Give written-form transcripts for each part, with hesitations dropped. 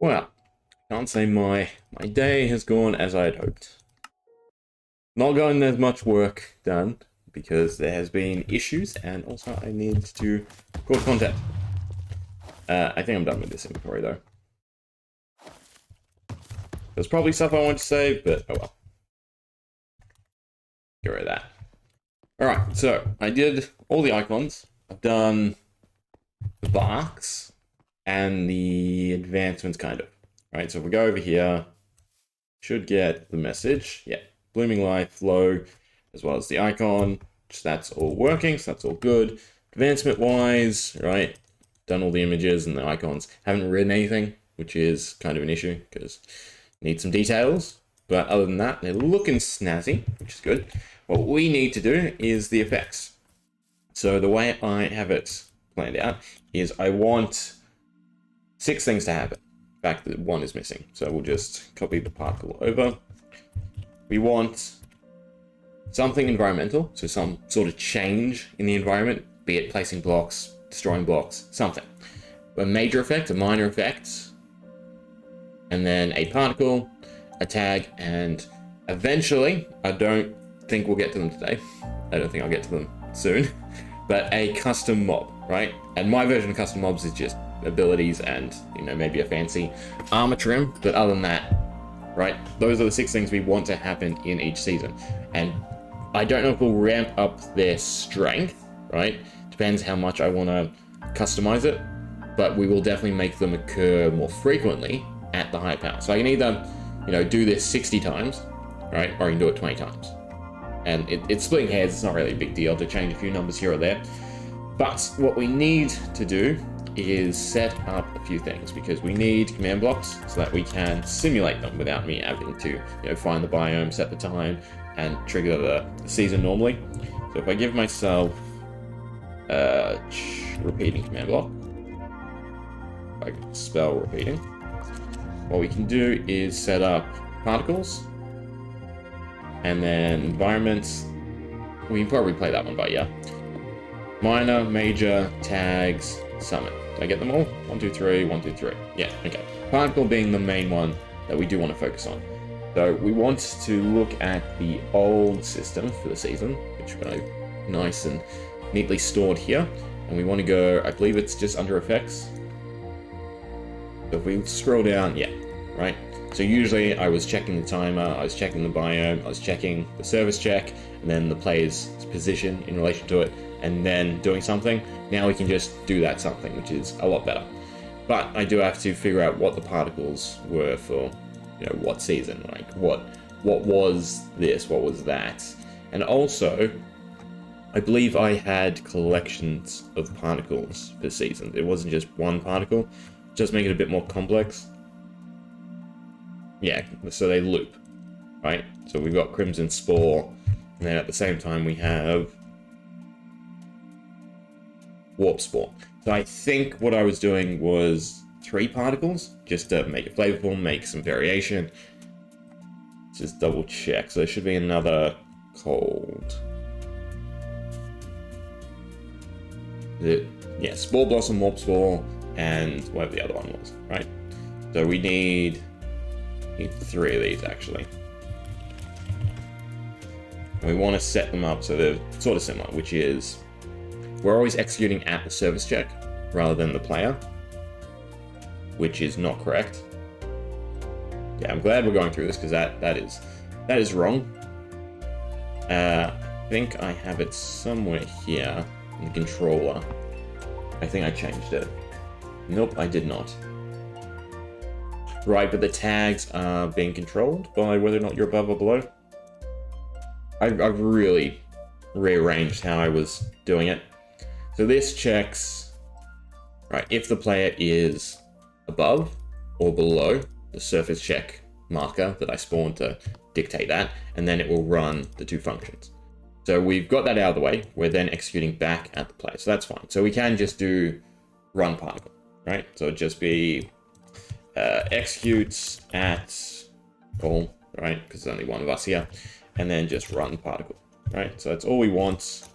Well, can't say my day has gone as I had hoped. Not gotten as much work done because there has been issues, and also I need to record content. I think I'm done with this inventory though. There's probably stuff I want to save, but oh well. Get rid of that. Alright, so I did all the icons. I've done the barks and the advancements, kind of. Right, so if we go over here, should get the message. Yeah, blooming life, Klloo, as well as the icon. That's all working, so that's all good. Advancement wise, right, done all the images and the icons. Haven't written anything, which is kind of an issue because need some details. But other than that, they're looking snazzy, which is good. What we need to do is the effects. So the way I have it planned out is I want 6 things to happen. In fact, that 1 is missing. So we'll just copy the particle over. We want something environmental, so some sort of change in the environment, be it placing blocks, destroying blocks, something. A major effect, a minor effect, and then a particle, a tag, and eventually, I don't think we'll get to them today. I don't think I'll get to them soon, but a custom mob, right? And my version of custom mobs is just abilities and, you know, maybe a fancy armor trim, but other than that, right? Those are the 6 things we want to happen in each season. And I don't know if we'll ramp up their strength, right? Depends how much I want to customize it, but we will definitely make them occur more frequently at the high power. So I can either, you know, do this 60 times, right? Or I can do it 20 times. And it's splitting hairs, it's not really a big deal to change a few numbers here or there. But what we need to do is set up a few things, because we need command blocks so that we can simulate them without me having to, you know, find the biome, set the time, and trigger the season normally. So if I give myself repeating command block, if I can spell repeating, what we can do is set up particles, and then environments. We can probably play that one by ear. Minor, major, tags, summon. Did I get them all? 1, 2, 3, 1, 2, 3. Yeah, okay. Particle being the main one that we do want to focus on. So we want to look at the old system for the season, which we've got nice and neatly stored here. And we want to go, I believe it's just under effects. So if we scroll down, yeah, right? So usually I was checking the timer, I was checking the biome, I was checking the service check, and then the player's position in relation to it, and then doing something. Now we can just do that something, which is a lot better. But I do have to figure out what the particles were for, you know, what season, like what was this, what was that. And also, I believe I had collections of particles this season. It wasn't just one particle, just make it a bit more complex. Yeah, so they loop, right? So we've got Crimson Spore, and then at the same time we have Warp Spore. So I think what I was doing was 3 particles, just to make it flavorful, make some variation. Let's just double check. So there should be another cold. Yeah, Spore Blossom, Warp Spore, and whatever the other one was, right? So we need 3 of these, actually. And we want to set them up so they're sort of similar, which is we're always executing at the service check rather than the player, which is not correct. Yeah, I'm glad we're going through this because that is wrong. I think I have it somewhere here in the controller. I think I changed it. Nope, I did not. Right, but the tags are being controlled by whether or not you're above or below. I've really rearranged how I was doing it. So this checks, right, if the player is above or below the surface check marker that I spawned to dictate that, and then it will run the 2 functions. So we've got that out of the way. We're then executing back at the player, so that's fine. So we can just do run particle, right? So it'd just be executes at all, right? Because there's only one of us here, and then just run particle, right? So that's all we want.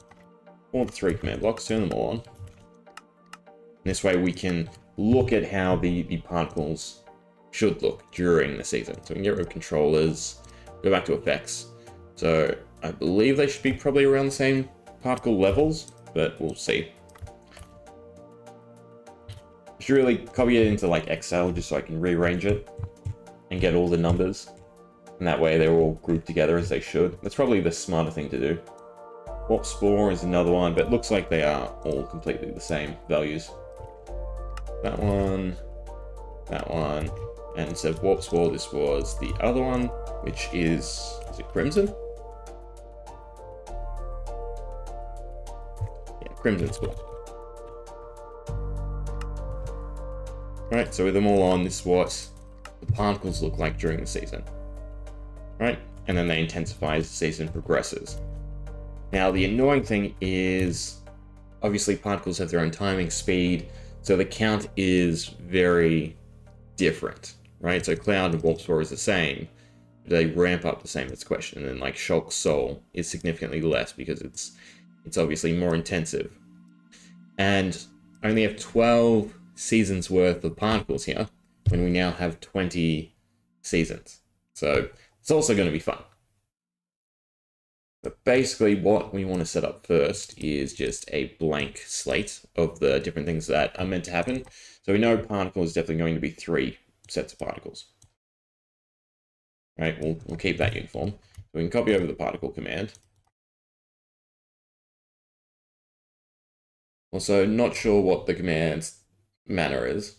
All the 3 command blocks, turn them all on. And this way we can look at how the particles should look during the season. So we can get rid of controllers, go back to effects. So I believe they should be probably around the same particle levels, but we'll see. I should really copy it into like Excel just so I can rearrange it and get all the numbers. And that way they're all grouped together as they should. That's probably the smarter thing to do. Warp Spore is another one, but it looks like they are all completely the same values. That one, and instead of Warp Spore, this was the other one, which is it Crimson? Yeah, Crimson Spore. Right, so with them all on, this is what the particles look like during the season. Right, and then they intensify as the season progresses. Now, the annoying thing is, obviously particles have their own timing, speed, so the count is very different, right? So Cloud and Warp Spore is the same, but they ramp up the same, that's the question. And then like Shock Soul is significantly less because it's obviously more intensive. And I only have 12 seasons worth of particles here, when we now have 20 seasons. So it's also going to be fun. But basically what we want to set up first is just a blank slate of the different things that are meant to happen. So we know particle is definitely going to be 3 sets of particles. Right, we'll keep that uniform. So we can copy over the particle command. Also, not sure what the command's manner is.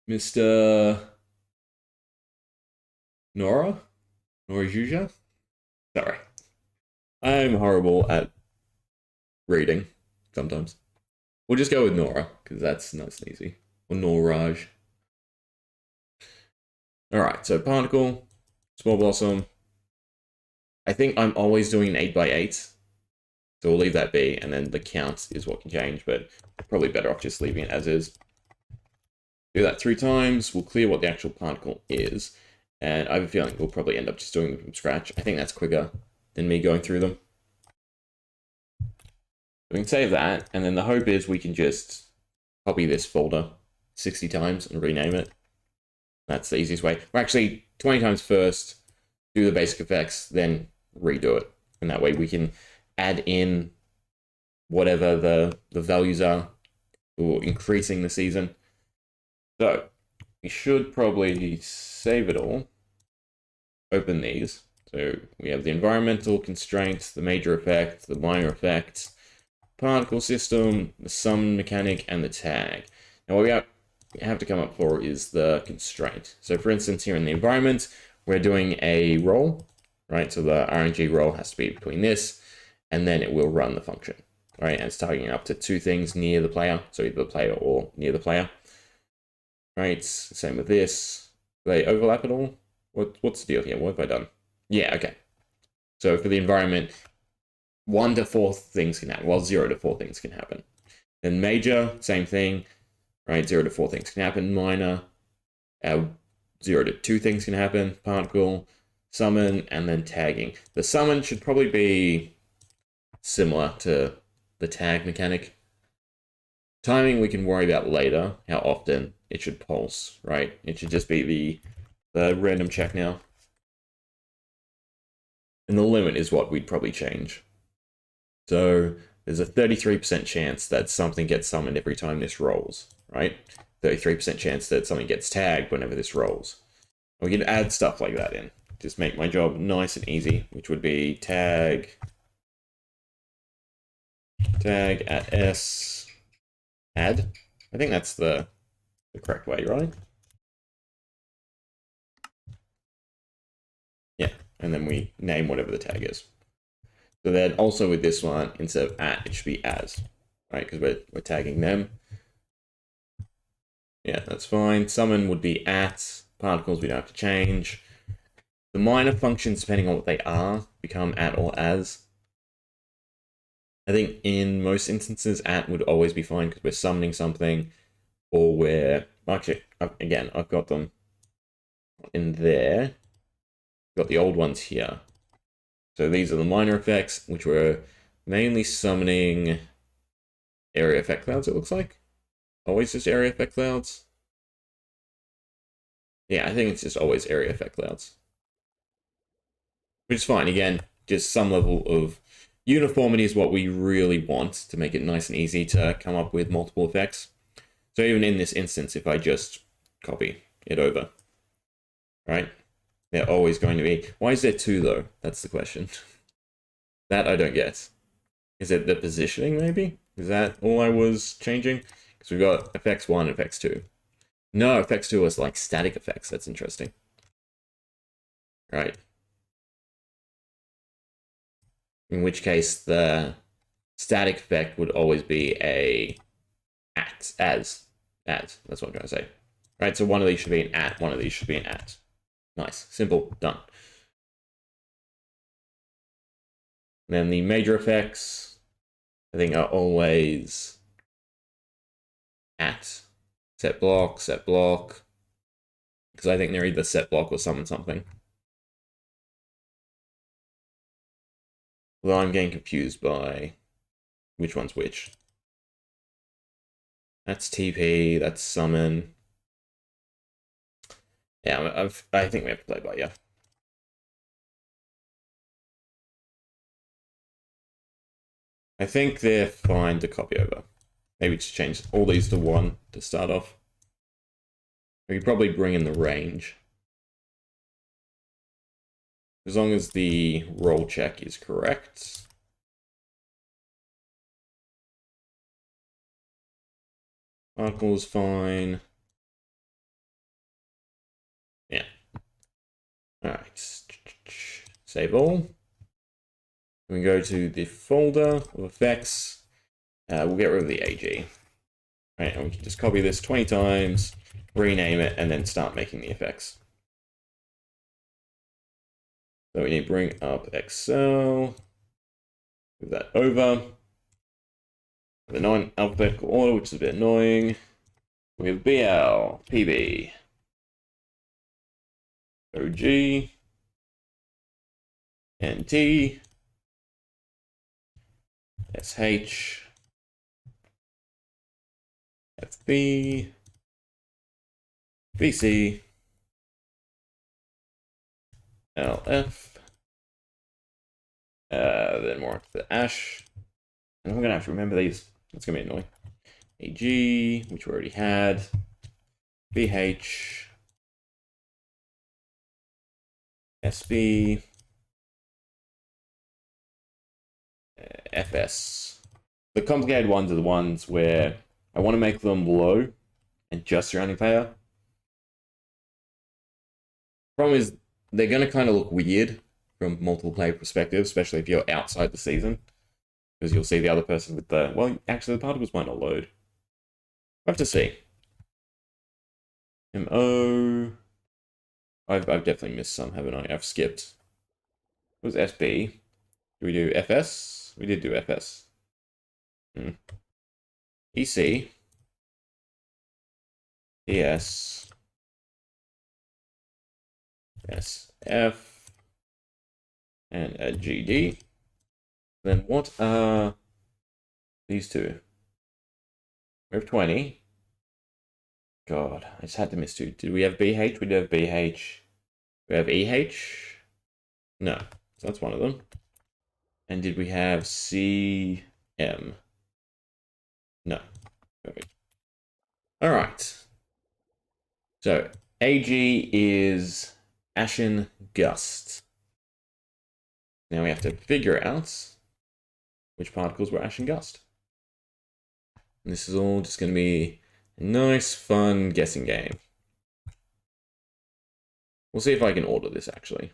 Mr. Nora Juja? Sorry. I'm horrible at reading, sometimes. We'll just go with Nora, because that's nice and easy. Or Noraj. Alright, so particle, small blossom. I think I'm always doing an 8x8. So we'll leave that be, and then the count is what can change, but probably better off just leaving it as is. Do that 3 times, we'll clear what the actual particle is. And I have a feeling we'll probably end up just doing them from scratch. I think that's quicker than me going through them. We can save that, and then the hope is we can just copy this folder 60 times and rename it. That's the easiest way. Or actually, 20 times first, do the basic effects, then redo it. And that way we can add in whatever the values are for increasing the season. So, we should probably save it all. Open these. So we have the environmental constraints, the major effect, the minor effect, particle system, the summon mechanic, and the tag. Now what we have to come up for is the constraint. So for instance, here in the environment, we're doing a roll, right? So the RNG roll has to be between this, and then it will run the function, right? And it's targeting up to 2 things near the player, so either the player or near the player. Right, same with this. Do they overlap at all? What's the deal here? What have I done? Yeah, okay. So for the environment, 1 to 4 things can happen. Well, 0 to 4 things can happen. Then major, same thing. Right, 0 to 4 things can happen. Minor, 0 to 2 things can happen. Particle, summon, and then tagging. The summon should probably be similar to the tag mechanic. Timing we can worry about later, how often it should pulse, right? It should just be the random check now. And the limit is what we'd probably change. So there's a 33% chance that something gets summoned every time this rolls, right? 33% chance that something gets tagged whenever this rolls. We can add stuff like that in. Just make my job nice and easy, which would be tag at S add. I think that's the correct way, right? Yeah, and then we name whatever the tag is. So then also with this one, instead of at, it should be as, right? Because we're tagging them. Yeah, that's fine. Summon would be at. Particles we don't have to change. The minor functions, depending on what they are, become at or as. I think in most instances, at would always be fine because we're summoning something, or we're actually, again, I've got them in there. Got the old ones here. So these are the minor effects, which were mainly summoning area effect clouds, it looks like. Always just area effect clouds. Yeah, I think it's just always area effect clouds. Which is fine. Again, just some level of uniformity is what we really want to make it nice and easy to come up with multiple effects. So even in this instance, if I just copy it over, right? They're always going to be... Why is there two, though? That's the question. That I don't get. Is it the positioning, maybe? Is that all I was changing? Because we've got effects 1 and effects 2. No, effects 2 was like static effects. That's interesting. Right. In which case, the static effect would always be a as. That's what I'm trying to say. Right, so one of these should be an at, one of these should be an at. Nice, simple, done. And then the major effects, I think, are always at. Set block, because I think they're either set block or summon something. Well, I'm getting confused by which one's which. That's TP, that's summon. Yeah, I think we have to play by ear. I think they're fine to copy over. Maybe just change all these to 1 to start off. We could probably bring in the range. As long as the roll check is correct. Particle is fine. Yeah. Alright. Save all. We go to the folder of effects. We'll get rid of the AG. Right, and we can just copy this 20 times, rename it, and then start making the effects. So we need to bring up Excel. Move that over. The non-alphabetical order, which is a bit annoying. We have BL, PB, OG, NT, SH, FB, VC, LF, then more of the Ash. And I'm going to have to remember these. That's going to be annoying. AG, which we already had. BH, SB, FS. The complicated ones are the ones where I want to make them low and just surrounding player. Problem is, they're going to kind of look weird from multiple player perspectives, especially if you're outside the season. Because you'll see the other person with the... Well, actually, the particles might not load. I have to see. MO... I've definitely missed some, haven't I? I've skipped. It was SB. Do we do FS? We did do FS. EC. ES. SF. And a GD. Then what are these two? We have 20. God, I just had to miss 2. Did we have BH? We did have BH. We have EH? No. So that's one of them. And did we have CM? No. Perfect. Alright. So, AG is Ashen Gust. Now we have to figure out which particles were Ashen Gust. And this is all just going to be a nice, fun guessing game. We'll see if I can order this, actually.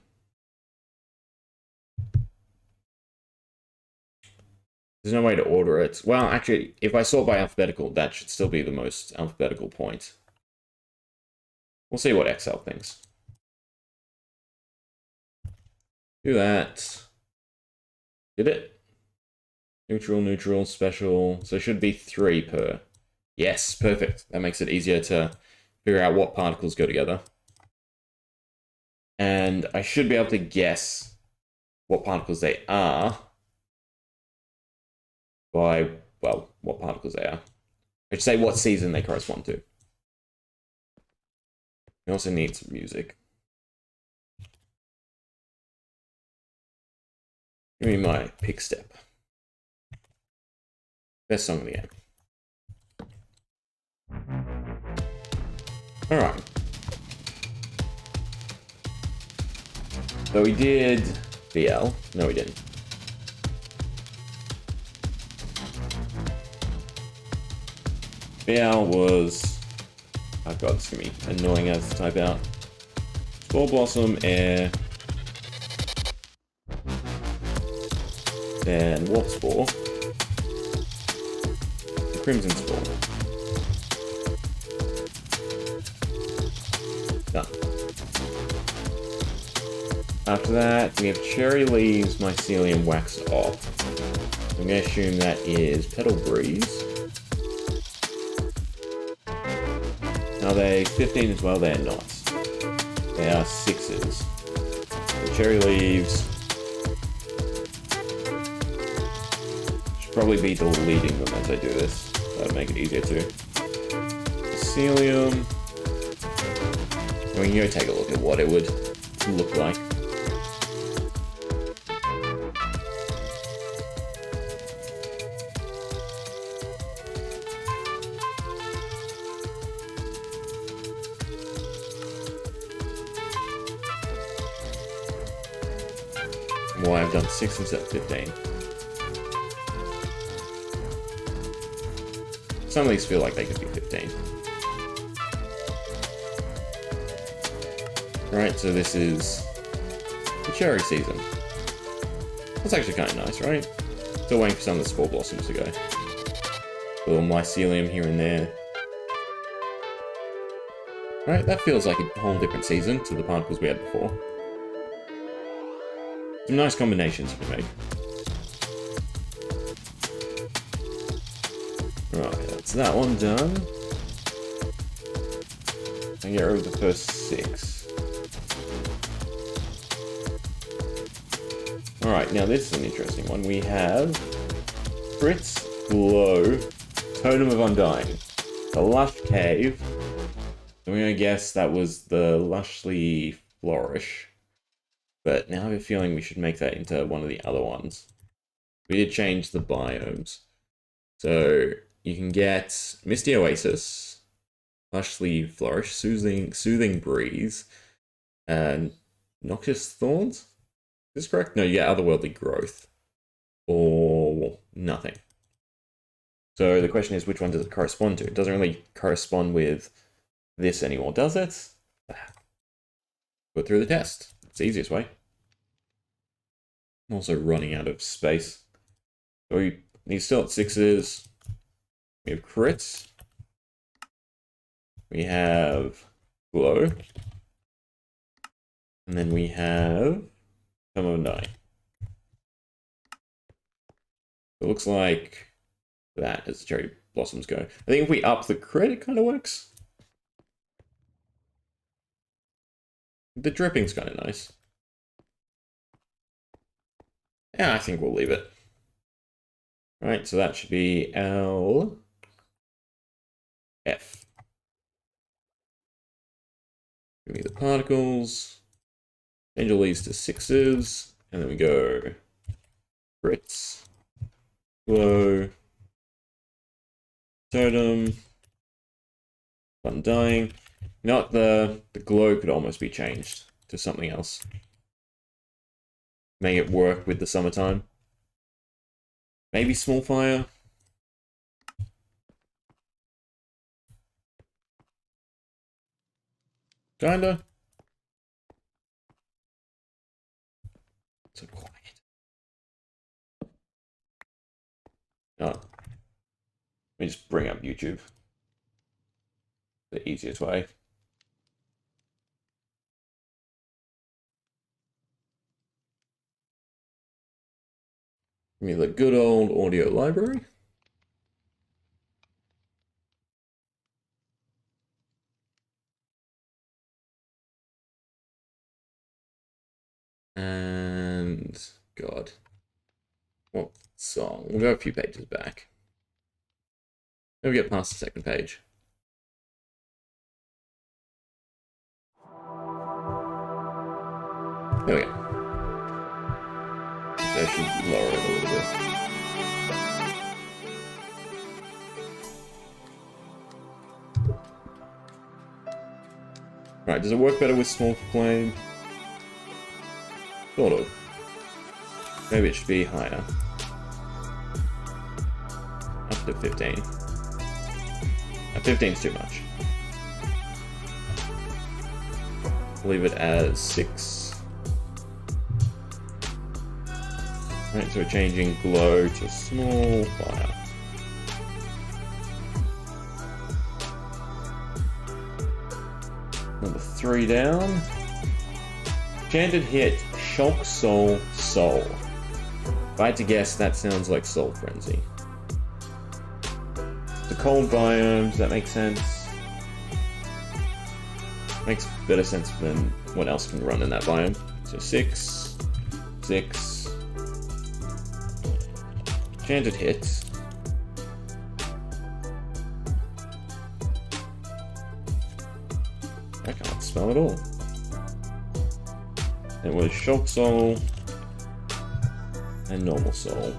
There's no way to order it. Well, actually, if I sort by alphabetical, that should still be the most alphabetical point. We'll see what Excel thinks. Do that. Did it? Neutral, neutral, special. So it should be 3 per. Yes, perfect. That makes it easier to figure out what particles go together. And I should be able to guess what particles they are by, well, what particles they are. I should say what season they correspond to. We also need some music. Give me my pick step. Best song of the game. Alright. So we did BL. No, we didn't. BL was... Oh god, it's gonna be annoying as to type out. Spore Blossom, Air... Then Warp Spore. And Crimson Spore. Done. After that, we have Cherry Leaves, Mycelium, Wax Off. I'm going to assume that is Petal Breeze. Are they 15 as well? They're not. They are 6s. The Cherry Leaves. Should probably be deleting them as I do this. That'll make it easier too. Mycelium. We can go take a look at what it would look like. Why I've done 6 instead of 15. Some of these feel like they could be 15. Alright, so this is the cherry season. That's actually kind of nice, right? Still waiting for some of the Spore Blossoms to go. A little Mycelium here and there. Alright, that feels like a whole different season to the particles we had before. Some nice combinations we make. Right, that's that one done. And get rid of the first 6. Alright, now this is an interesting one. We have Fritz, Klloo, Totem of Undying, the Lush Cave. I'm going to guess that was the Lushly Flourish. But now I have a feeling we should make that into one of the other ones. We did change the biomes. So you can get Misty Oasis, Lushly Flourish, Soothing Breeze, and Noxious Thorns. Is this correct? No, you get Otherworldly Growth. Or nothing. So the question is, which one does it correspond to? It doesn't really correspond with this anymore, does it? Put through the test. It's the easiest way. I'm also running out of space. So he's still at 6s. We have crits. We have Klloo. And then we have Totem of Undying. It looks like that as the cherry blossoms go. I think if we up the crit, it kind of works. The dripping's kind of nice. Yeah, I think we'll leave it. Right, so that should be L, F. Give me the particles. Change all these to 6s, and then we go crits, Klloo, Totem, Undying. Not the glow could almost be changed to something else. Make it work with the summertime. Maybe Small Fire. Kinda. So quiet. Oh. Let me just bring up YouTube. The easiest way. Give me the good old audio library. And God. What song? We'll go a few pages back. Then we get past the second page. There we go. I should lower it a little bit. Right, does it work better with small flame? Sort of. Maybe it should be higher. Up to 15. 15's too much. Leave it as 6. Right, so we're changing glow to small fire. Number 3 down. Chanted hit, Shulk Soul Soul. If I had to guess, that sounds like Soul Frenzy. The cold biomes, that makes sense. Makes better sense than what else can run in that biome. So 6, 6. Chanted hit. I can't spell it all. It was Shulk Soul and Normal Soul.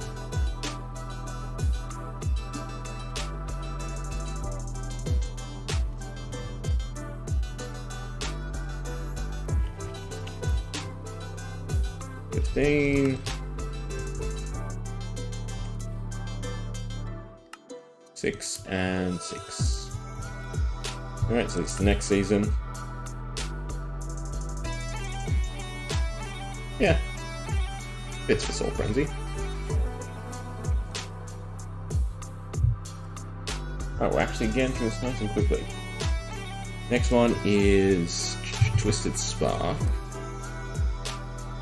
Six and 6. Alright, so it's the next season. Yeah. Fits for Soul Frenzy. Oh, we're actually getting through this nice and quickly. Next one is Twisted Spark.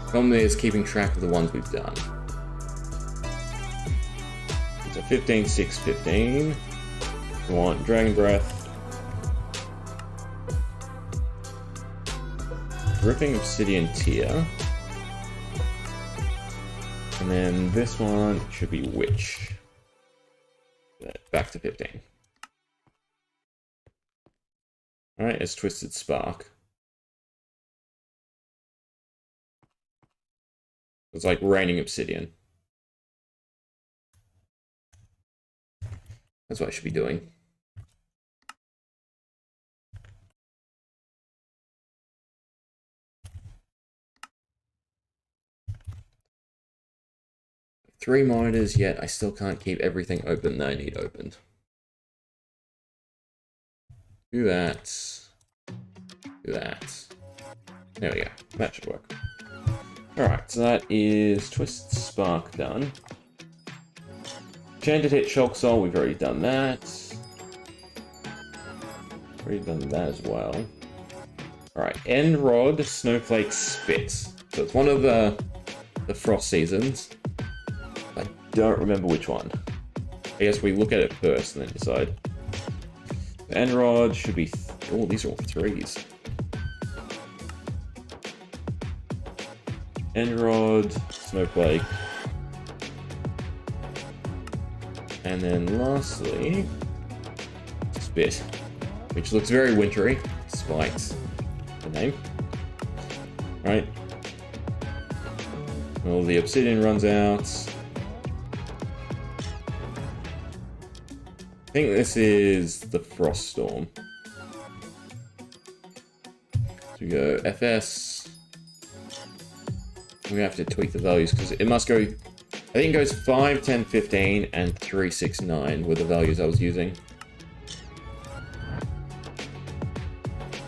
Problem is keeping track of the ones we've done. So 15, 6, 15. We want Dragon Breath. Ripping Obsidian Tear. And then this one should be Witch. Back to 15. Alright, it's Twisted Spark. It's like raining obsidian. That's what I should be doing. Three monitors, yet I still can't keep everything open that I need opened. Do that. Do that. There we go. That should work. Alright, so that is Twisted Spark done. Chanted hit Shulk Soul, we've already done that. Already done that as well. Alright, End Rod, Snowflake Spit. So it's one of the frost seasons. I don't remember which one. I guess we look at it first and then decide. End Rod should be... oh, these are all 3s. End Rod, Snowflake. And then lastly, Spit, which looks very wintry, despite the name. Right. Well, the obsidian runs out. I think this is the Frost Storm. So we go FS. We have to tweak the values because it must go, I think it goes 5, 10, 15, and 3, 6, 9 were the values I was using.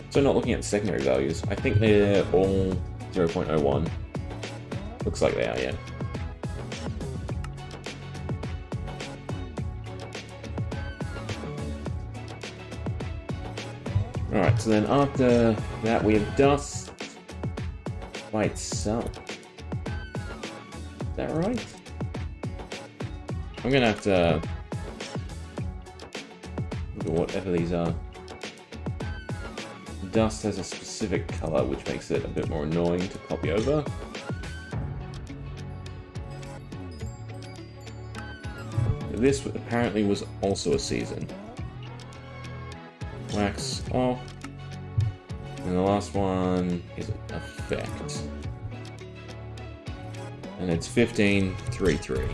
So not looking at the secondary values, I think they're all 0.01. Looks like they are, yeah. Alright, so then after that we have Dust by itself. Is that right? I'm gonna have to look at whatever these are. Dust has a specific color, which makes it a bit more annoying to copy over. This apparently was also a season. Wax off. And the last one is effect. And it's 15.33.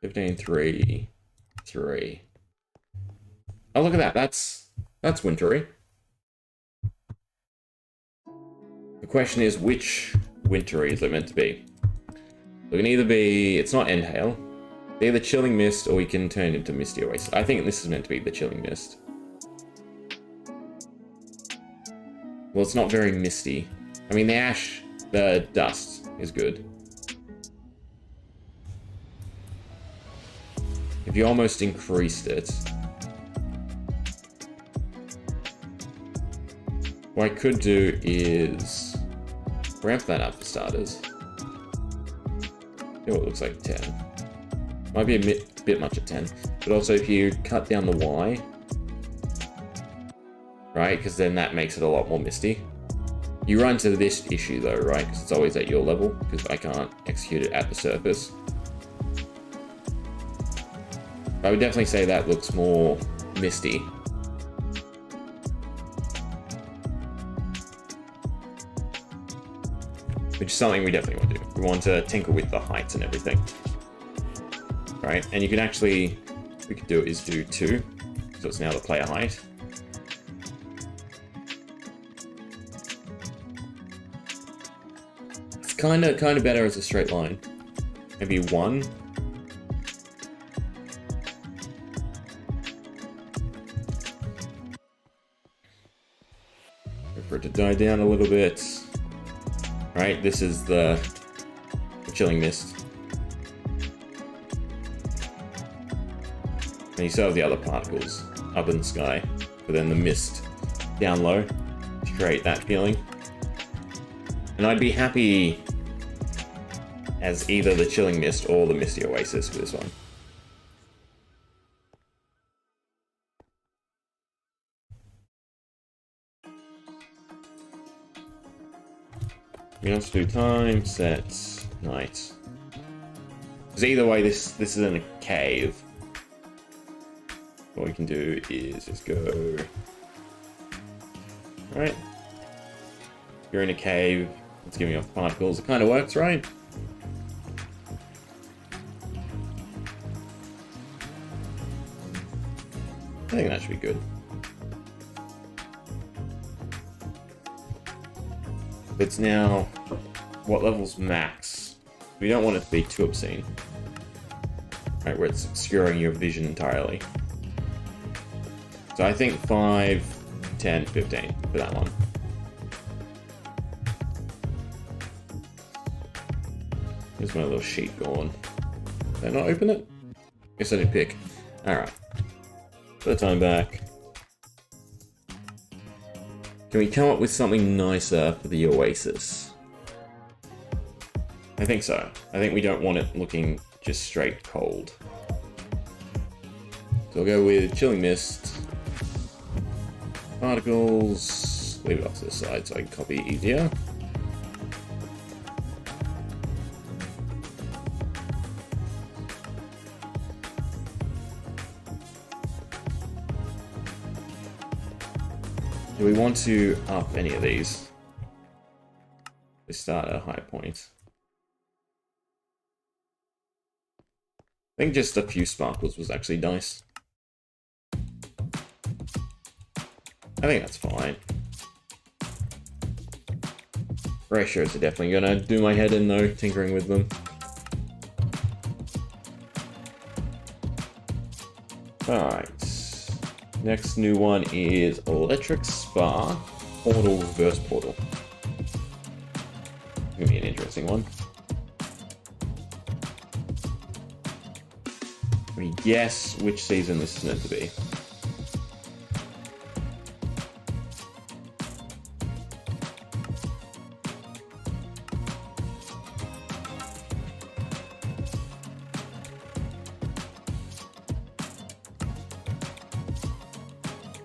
15.33. Oh, look at that. That's wintry. The question is, which wintry is it meant to be? It can either be, it's not end hail, either chilling mist, or we can turn it into misty oasis. I think this is meant to be the chilling mist. Well, it's not very misty. I mean, the dust is good. If you almost increased it, what I could do is ramp that up for starters. See what it looks like 10. Might be a bit much at 10. But also if you cut down the Y, right, because then that makes it a lot more misty. You run into this issue though, right, because it's always at your level, because I can't execute it at the surface. I would definitely say that looks more misty. Which is something we definitely want to do. We want to tinker with the heights and everything. Right, and you can actually, what we could do is do 2, so it's now the player height. It's kind of better as a straight line. Maybe 1. Wait for it to die down a little bit. Right, this is the chilling mist. And you still have the other particles up in the sky, but then the mist down low to create that feeling. And I'd be happy as either the chilling mist or the misty oasis for this one. We have to do time, set, night. Because either way, this is in a cave. What we can do is just go... Right. You're in a cave, it's giving off particles, it kind of works, right? I think that should be good. It's now, what level's max? We don't want it to be too obscene. Right, where it's obscuring your vision entirely. So I think 5, 10, 15 for that one. Here's my little sheet going. Did I not open it? Guess I didn't pick. Alright. Put the time back. Can we come up with something nicer for the oasis? I think so. I think we don't want it looking just straight cold. So I'll go with chilling mist. Particles. Leave it off to the side so I can copy easier. Do we want to up any of these? We start at a high point. I think just a few sparkles was actually nice. I think that's fine. Ratios are definitely gonna do my head in though, tinkering with them. Alright. Next new one is Electric Spark Portal Reverse Portal. Gonna be an interesting one. Can we guess which season this is meant to be?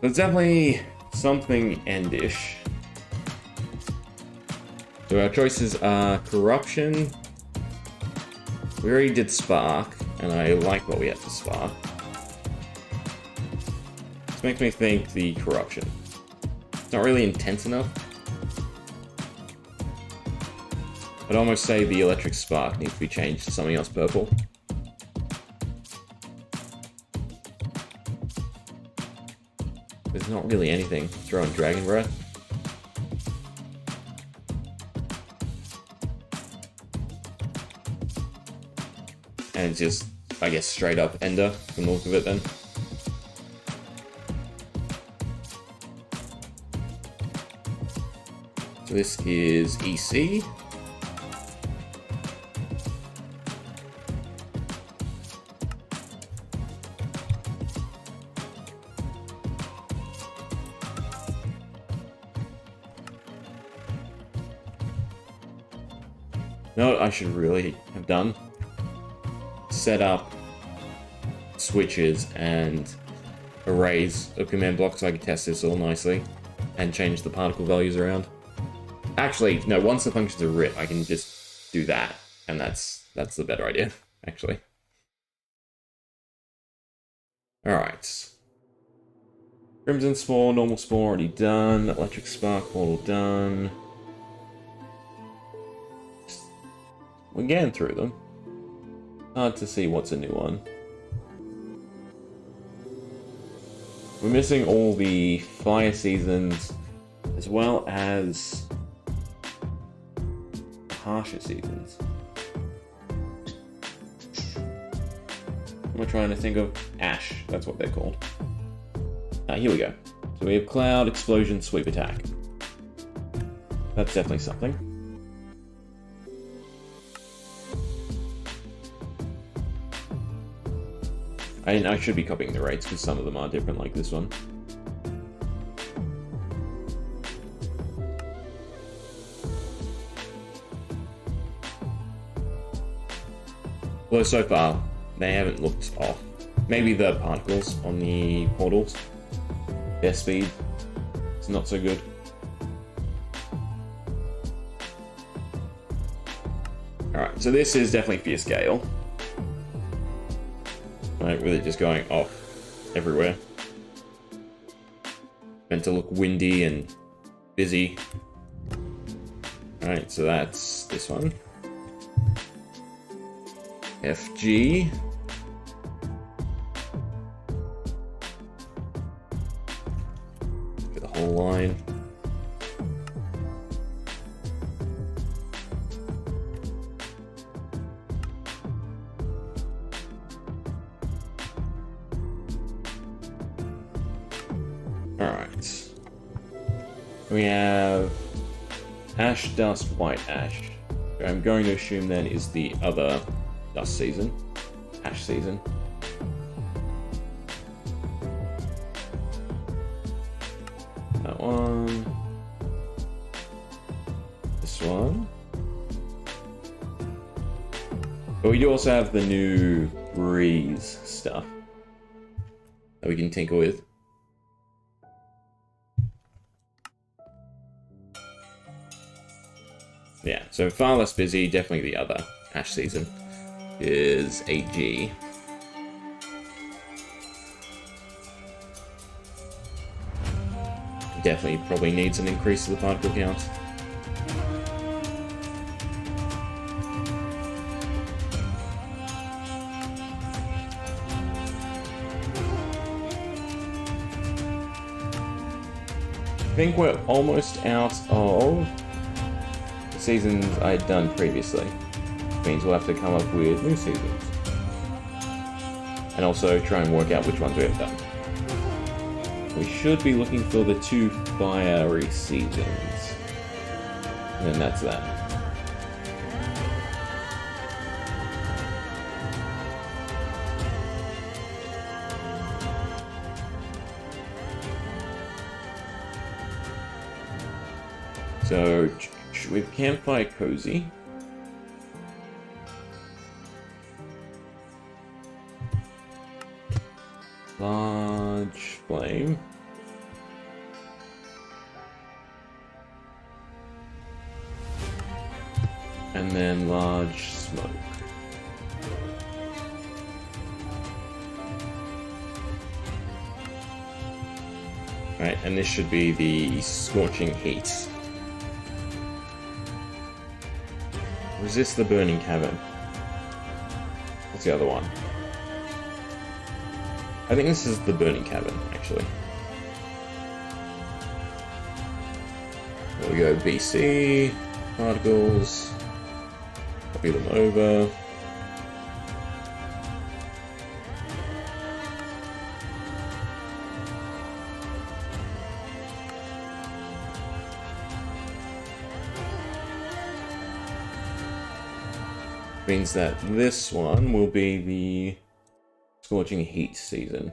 It's definitely something endish. So our choices are Corruption. We already did Spark, and I like what we had for Spark. This makes me think the Corruption. It's not really intense enough. But I'd almost say the electric spark needs to be changed to something else purple. There's not really anything. Throw in Dragon Breath. And it's just, I guess, straight up Ender from the look of it then. So this is EC. You know what I should really have done? Set up switches and arrays of command blocks so I can test this all nicely and change the particle values around. Actually, no, once the functions are writ, I can just do that, and that's the better idea, actually. Alright. Crimson Spore, Normal Spore already done, Electric Spark Portal done. We're getting through them. Hard to see what's a new one. We're missing all the fire seasons as well as harsher seasons. What am I trying to think of? Ash, that's what they're called. Here we go. So we have Cloud, Explosion, Sweep Attack. That's definitely something. I should be copying the rates because some of them are different, like this one. Although so far, they haven't looked off. Maybe the particles on the portals, their speed is not so good. Alright, so this is definitely Fierce Gale. Right, with it just going off everywhere. Meant to look windy and busy. Alright, so that's this one. FG. Get the whole line. Alright. We have Ash, Dust, White Ash. I'm going to assume then is the other Dust season. Ash season. That one. This one. But we do also have the new Breeze stuff that we can tinker with. Yeah, so far less busy, definitely the other Ash season is AG. Definitely probably needs an increase to the particle count. I think we're almost out of seasons I'd done previously. Which means we'll have to come up with new seasons. And also try and work out which ones we have done. We should be looking for the 2 fiery seasons. And then that's that. So, we have Campfire Cozy. Large Flame. And then Large Smoke. Right, and this should be the Scorching Heat. Resist the burning cavern. What's the other one? I think this is the burning cavern, actually. There we go, BC, particles, copy them over. Means that this one will be the scorching heat season.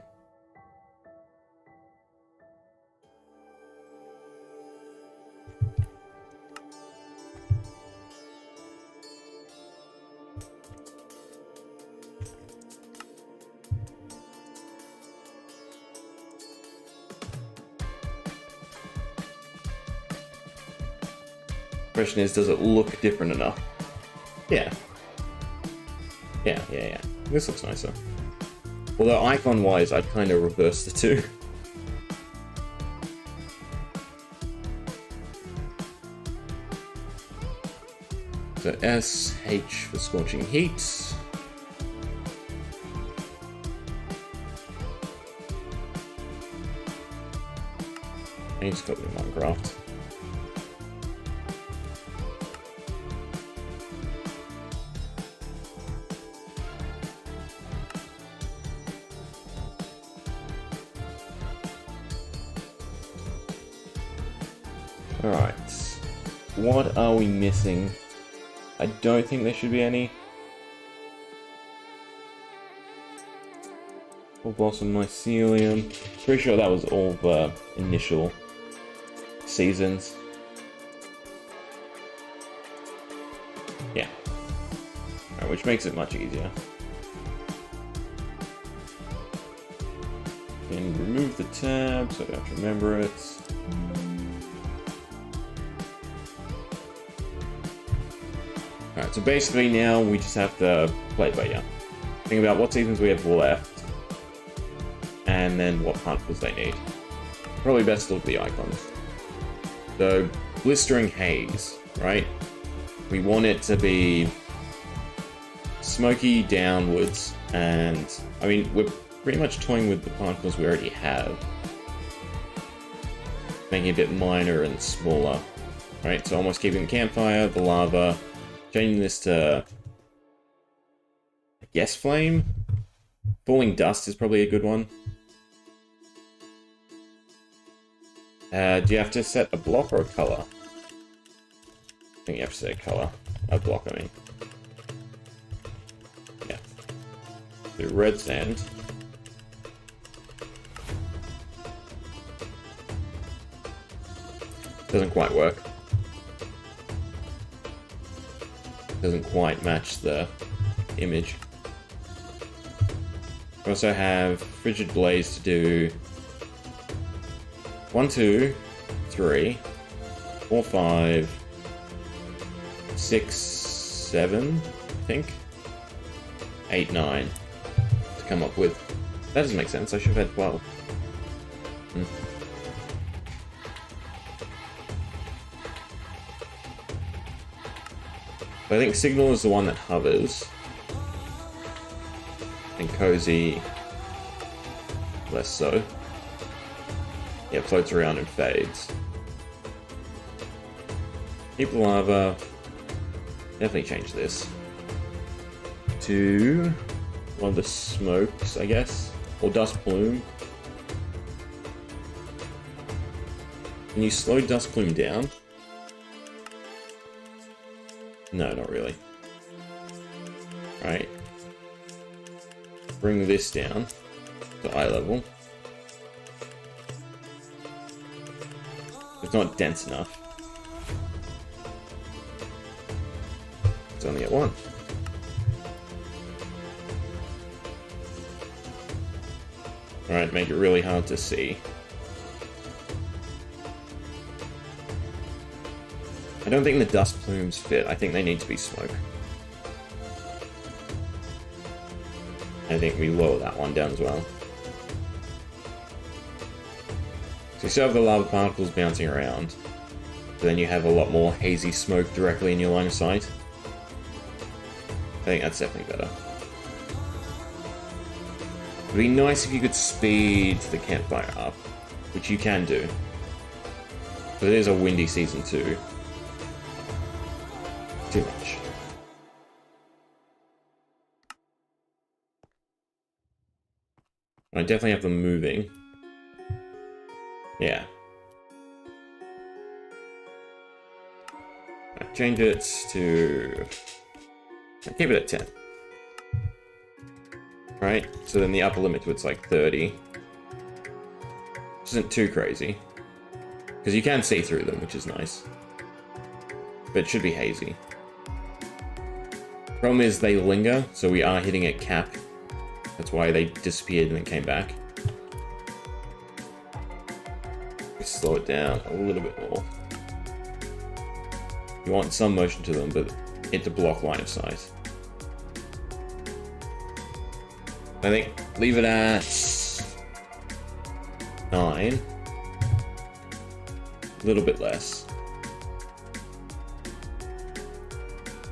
Question is, does it look different enough? Yeah. Yeah. This looks nicer. Although icon-wise, I'd kind of reverse the two. So SH for scorching heat. I need to copy Minecraft. Alright, what are we missing? I don't think there should be any. Full Blossom Mycelium. Pretty sure that was all the initial seasons. Yeah. Alright, which makes it much easier. And remove the tab so I don't have to remember it. Alright, so basically now we just have to play it by ear. Think about what seasons we have left, and then what particles they need. Probably best to look at the icons. So, Blistering Haze, right? We want it to be smoky downwards, and I mean, we're pretty much toying with the particles we already have, making it a bit minor and smaller, right? So almost keeping the campfire, the lava, changing this to, I guess, flame. Falling dust is probably a good one. Do you have to set a block or a color? I think you have to set a color. A block, I mean. Yeah. Do red sand. Doesn't quite work. Doesn't quite match the image. We also have Frigid Blaze to do 1, 2, 3, 4, 5, 6, 7, I think. 8, 9 to come up with. That doesn't make sense. I should have had 12. I think Signal is the one that hovers. And Cozy, less so. Yeah, floats around and fades. Keep the lava. Definitely change this to one of the smokes, I guess. Or dust plume. Can you slow dust plume down? No, not really. Right. Bring this down to eye level. It's not dense enough. It's only at 1. Alright, make it really hard to see. I don't think the dust plumes fit. I think they need to be smoke. I think we lower that one down as well. So you still have the lava particles bouncing around, but then you have a lot more hazy smoke directly in your line of sight. I think that's definitely better. It'd be nice if you could speed the campfire up, which you can do. But it is a windy season too. Too much. I definitely have them moving. Yeah. I change it to... I keep it at 10. Right? So then the upper limit to it's like 30. Which isn't too crazy. Because you can see through them, which is nice. But it should be hazy. Problem is they linger, so we are hitting a cap. That's why they disappeared and then came back. We slow it down a little bit more. You want some motion to them, but it to block line of sight. I think leave it at 9. A little bit less.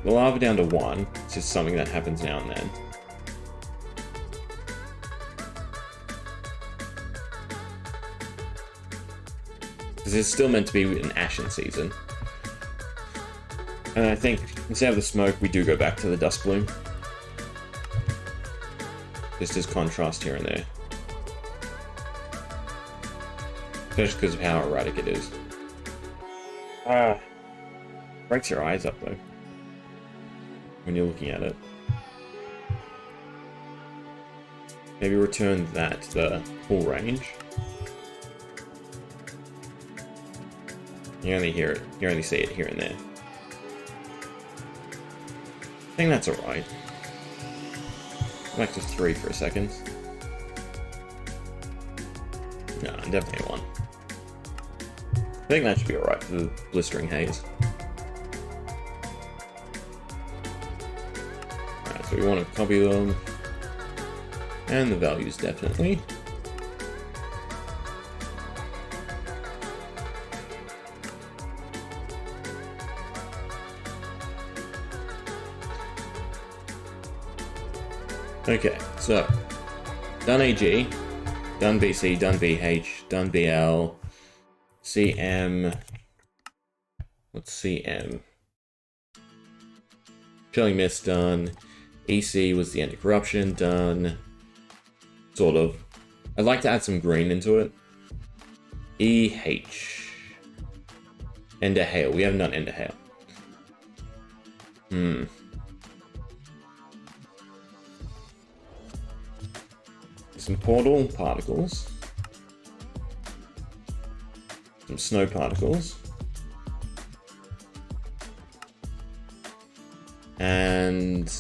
The lava down to 1. It's just something that happens now and then. Because it's still meant to be an ashen season. And I think instead of the smoke, we do go back to the dust bloom. Just as contrast here and there. Especially because of how erratic it is. Breaks your eyes up though. When you're looking at it. Maybe return that to the full range. You only hear it, you only see it here and there. I think that's alright. Back to 3 for a second. No, definitely 1. I think that should be alright for the blistering haze. Alright, so we want to copy them. And the values definitely. Okay, so done AG, done BC, done BH, done BL, CM. What's CM? Chilling Mist done. EC was the end of corruption done. Sort of. I'd like to add some green into it. EH. Ender Hail. We haven't done Ender Hail. Some portal particles. Some snow particles. And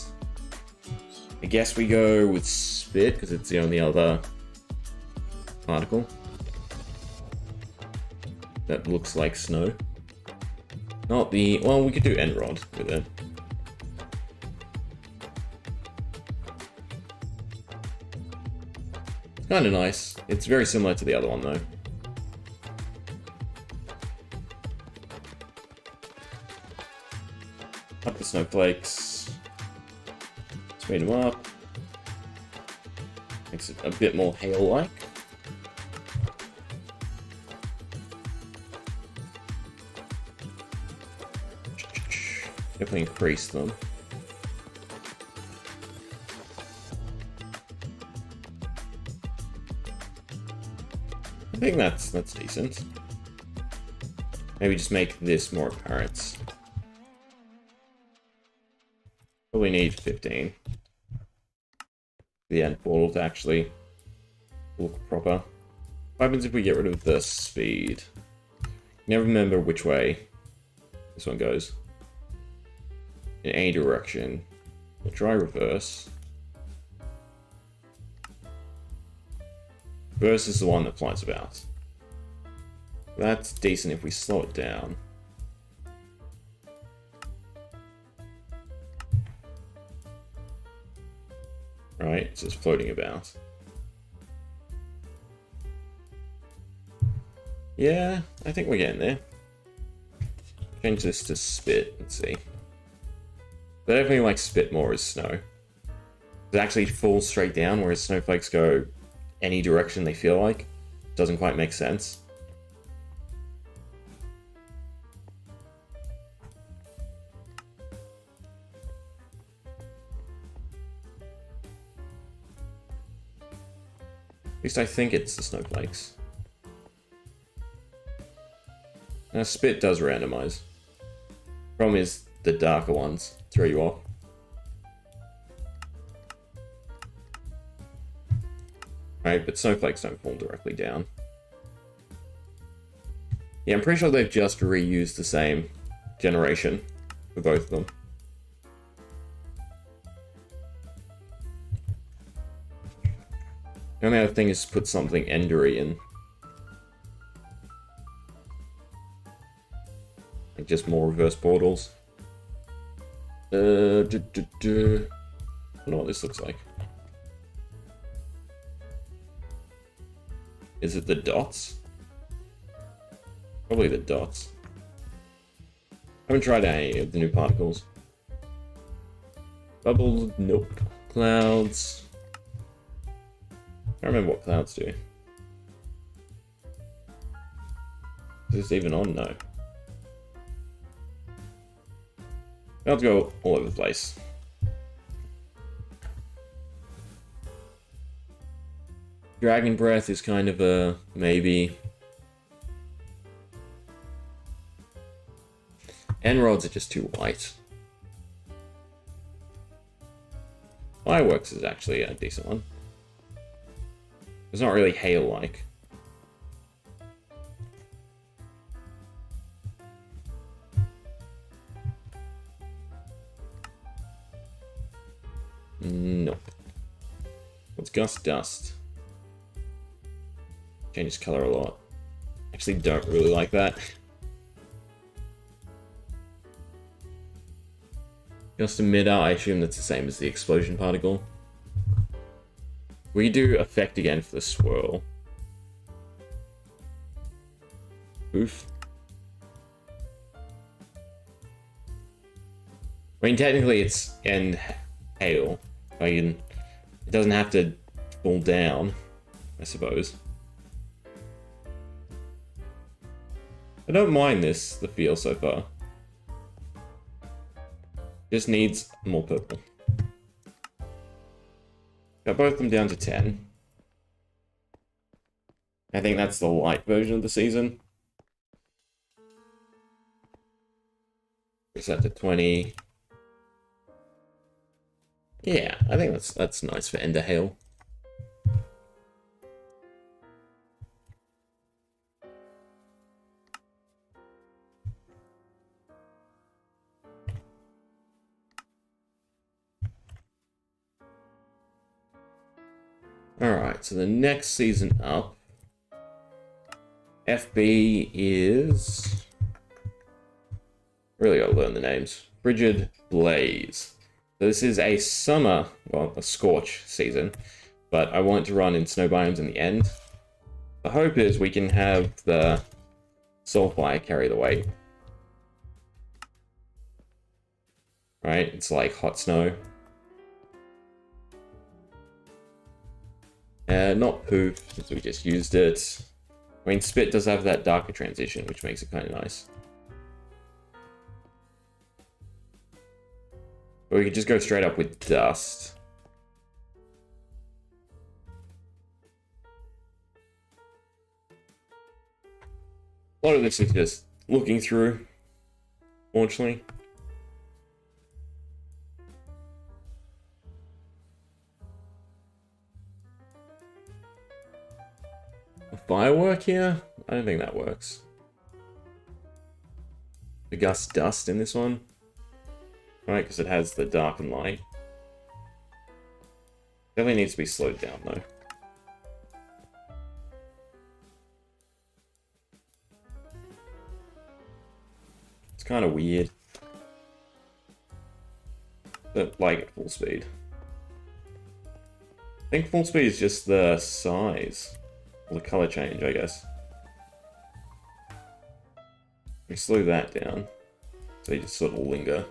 I guess we go with spit because it's the only other particle that looks like snow. Not the... well, we could do end rod with it. Kind of nice. It's very similar to the other one, though. Up the snowflakes. Speed them up. Makes it a bit more hail-like. Definitely increase them. I think that's decent. Maybe just make this more apparent. Probably need 15. The end portal to actually look proper. What happens if we get rid of the speed? Never remember which way this one goes. In any direction. We'll try reverse. Reverse is the one that flies about. That's decent if we slow it down. Right, it's just floating about. Yeah, I think we're getting there. Change this to spit, let's see. But I definitely like spit more as snow. It actually falls straight down, whereas snowflakes go any direction they feel like. Doesn't quite make sense. At least I think it's the snowflakes. Now, spit does randomize. Problem is, the darker ones throw you off. Right, but snowflakes don't fall directly down. Yeah, I'm pretty sure they've just reused the same generation for both of them. The only other thing is put something endery in. Like just more reverse portals. I don't know what this looks like. Is it the dots? Probably the dots. I haven't tried any of the new particles. Bubbles, nope. Clouds. I don't remember what clouds do. Is this even on? No. Clouds go all over the place. Dragon Breath is kind of a maybe. End rods are just too white. Fireworks is actually a decent one. It's not really hail-like. Nope. What's Gust Dust? Changes color a lot. Actually don't really like that. Gust Emitter, I assume that's the same as the Explosion Particle. We do effect again for the swirl. Oof. I mean, technically it's end hail. It doesn't have to fall down, I suppose. I don't mind this, the feel so far. Just needs more purple. Got both of them down to 10. I think that's the light version of the season. Set to 20. Yeah, I think that's nice for Ender Hail. Alright, so the next season up, FB is... Really gotta learn the names. Frigid Blaze. So this is a summer, well, a scorch season, but I want to run in snow biomes in the end. The hope is we can have the Soulfire carry the weight. Right, it's like hot snow. Not poof, since we just used it. I mean, Spit does have that darker transition, which makes it kind of nice. But we could just go straight up with Dust. A lot of this is just looking through, fortunately. A firework here? I don't think that works. The Gust Dust in this one. Right, because it has the dark and light. Definitely needs to be slowed down though. It's kind of weird. But like at full speed. I think full speed is just the size. Or the color change, I guess. We slow that down. So you just sort of linger.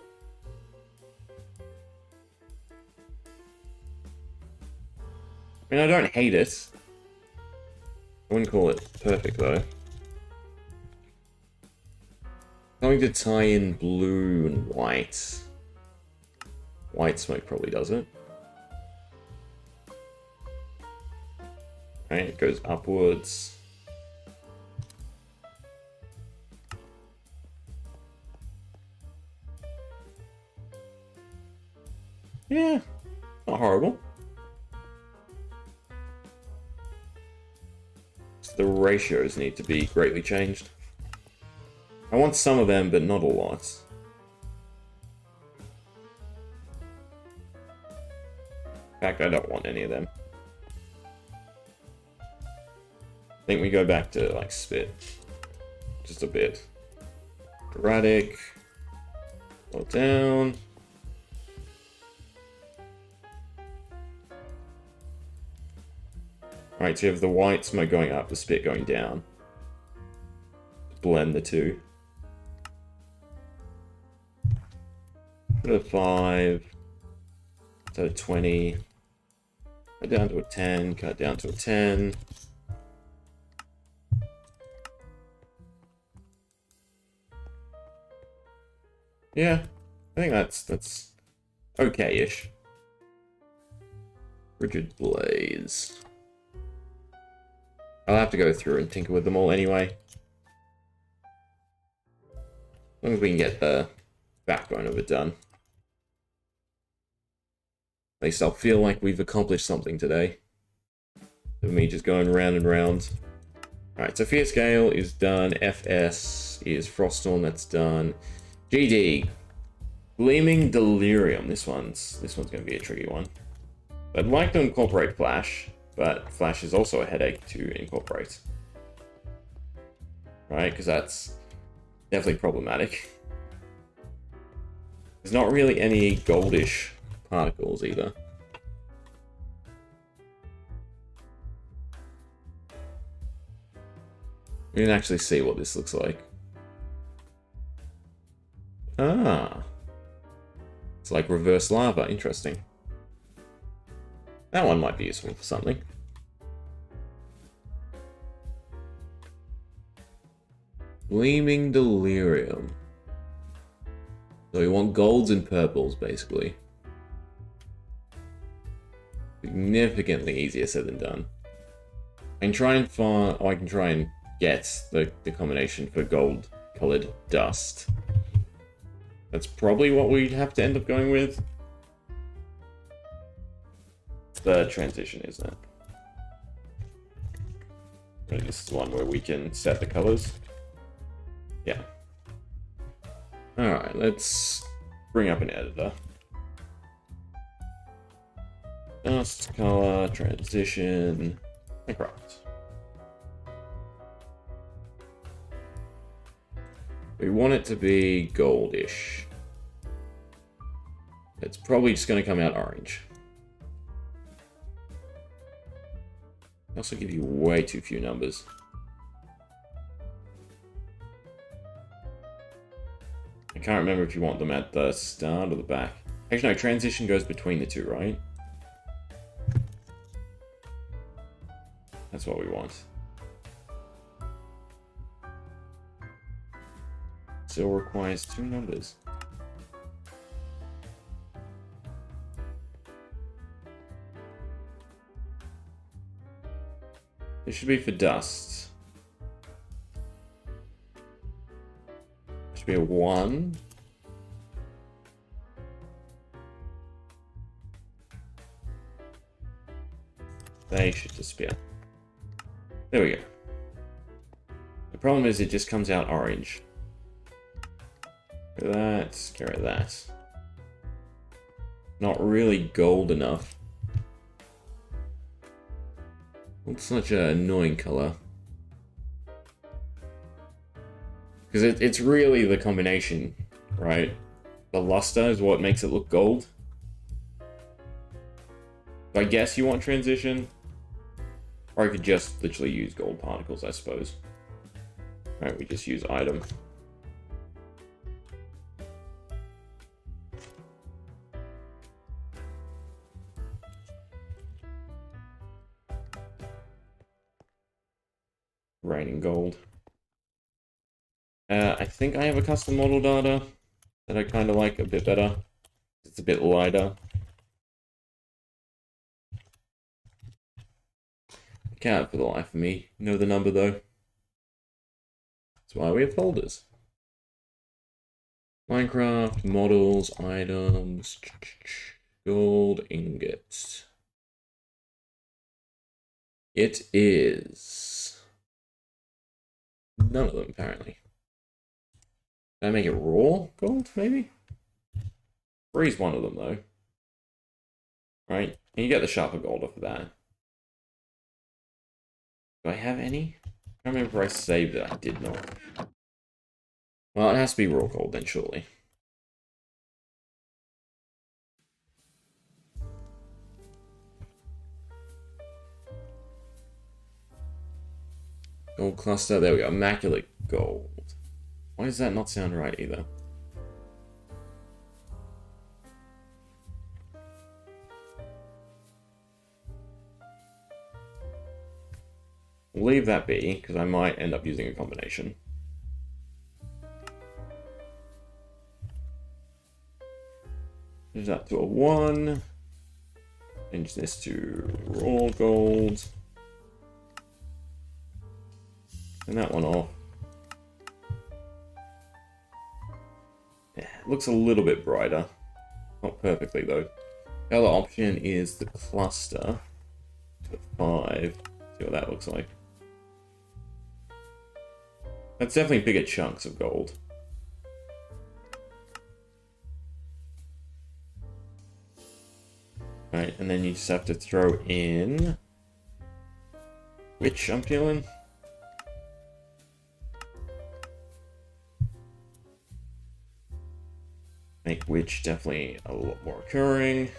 I mean, I don't hate it. I wouldn't call it perfect, though. Going to tie in blue and white. White smoke probably does it. Right, it goes upwards. Yeah, not horrible. Just the ratios need to be greatly changed. I want some of them, but not a lot. In fact, I don't want any of them. I think we go back to, like, spit. Just a bit. Erratic. Slow down. Alright, so you have the white smoke going up, the spit going down. Blend the two. Put a 5. So a 20. Cut down to a 10. Cut down to a 10. Yeah, I think that's okay-ish. Rigid Blaze. I'll have to go through and tinker with them all anyway. As long as we can get the backbone of it done. At least I'll feel like we've accomplished something today. Of me just going round and round. Alright, so Fear Scale is done. FS is Froststorm, that's done. GD. Gleaming Delirium. This one's gonna be a tricky one. I'd like to incorporate Flash, but Flash is also a headache to incorporate. Right, because that's definitely problematic. There's not really any goldish particles either. We can actually see what this looks like. Ah. It's like reverse lava. Interesting. That one might be useful for something. Gleaming Delirium. So we want golds and purples, basically. Significantly easier said than done. I can try and find... Oh, I can try and get the combination for gold-colored dust. That's probably what we'd have to end up going with. The transition, isn't it? Maybe this is the one where we can set the colors. Yeah. Alright, let's bring up an editor. Dust, color, transition, and craft. We want it to be goldish. It's probably just going to come out orange. I also give you way too few numbers. I can't remember if you want them at the start or the back. Actually, no, transition goes between the two, right? That's what we want. Still requires 2 numbers. This should be for dust. Should be a 1. They should disappear. There we go. The problem is it just comes out orange. Get that, get rid of that. Not really gold enough. It's such an annoying color. Because it's really the combination, right? The luster is what makes it look gold. So I guess you want transition. Or I could just literally use gold particles, I suppose. Right, we just use item. raining gold. I think I have a custom model data that I kind of like a bit better. It's a bit lighter. I can't for the life of me know the number though. That's why we have folders. Minecraft, models, items, gold ingots. It is none of them apparently. Can I make it raw gold, maybe? Freeze one of them though. Right? And you get the sharper gold off of that. Do I have any? I can't remember if I saved it. I did not. Well, it has to be raw gold then, surely. Gold cluster. There we go. Immaculate gold. Why does that not sound right either? We'll leave that be, because I might end up using a combination. Change that to a 1. Change this to raw gold. Turn that one off. Yeah, it looks a little bit brighter. Not perfectly though. The other option is the cluster to 5. See what that looks like. That's definitely bigger chunks of gold. Right, and then you just have to throw in which I'm feeling. Make which definitely a lot more occurring.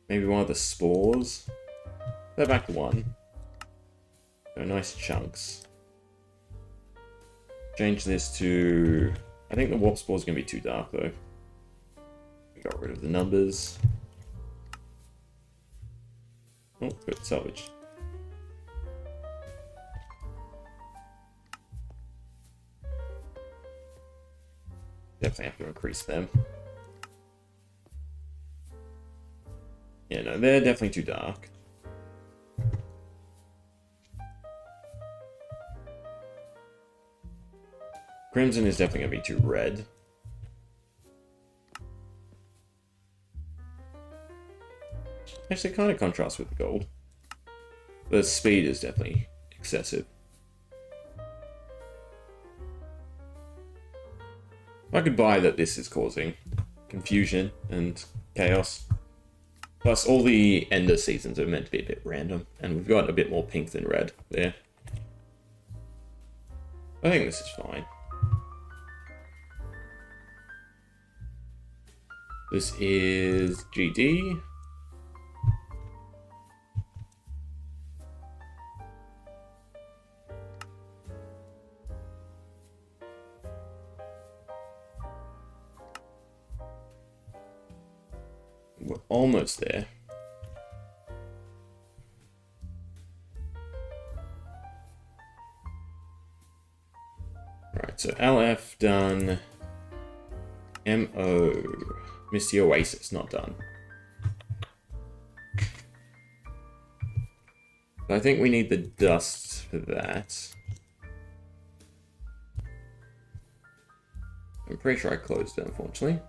Maybe one of the spores. They're back to 1. So nice chunks. Change this to... I think the warp spore is going to be too dark though. Got rid of the numbers. Oh, good salvage. Definitely have to increase them. Yeah, no, they're definitely too dark. Crimson is definitely going to be too red. Actually, kind of contrasts with the gold. The speed is definitely excessive. I could buy that this is causing confusion and chaos. Plus, all the Ender seasons are meant to be a bit random, and we've got a bit more pink than red there. I think this is fine. This is GD. We're almost there. Alright, so LF done. MO. Misty Oasis not done. I think we need the dust for that. I'm pretty sure I closed it, unfortunately.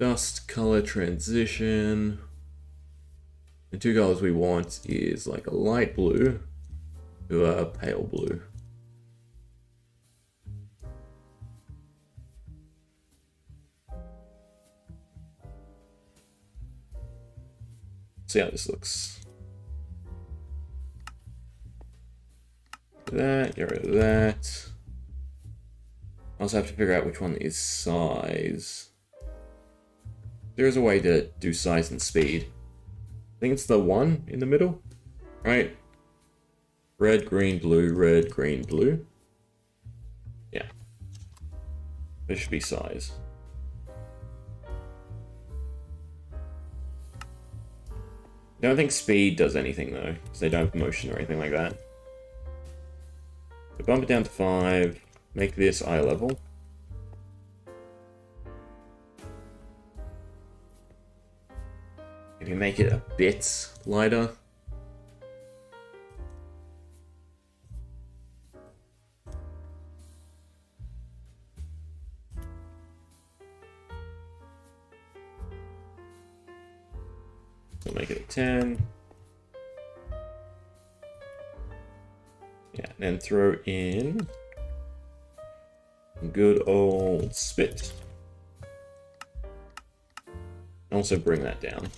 Dust color transition. The 2 colors we want is like a light blue to a pale blue. See how this looks. That, get rid of that. I also have to figure out which one is size. There is a way to do size and speed. I think it's the 1 in the middle, right? Red, green, blue. Yeah. This should be size. I don't think speed does anything though, because they don't have motion or anything like that. So bump it down to 5, make this eye level. Maybe make it a bit lighter. We'll make it a 10. Yeah, and then throw in good old spit. Also bring that down.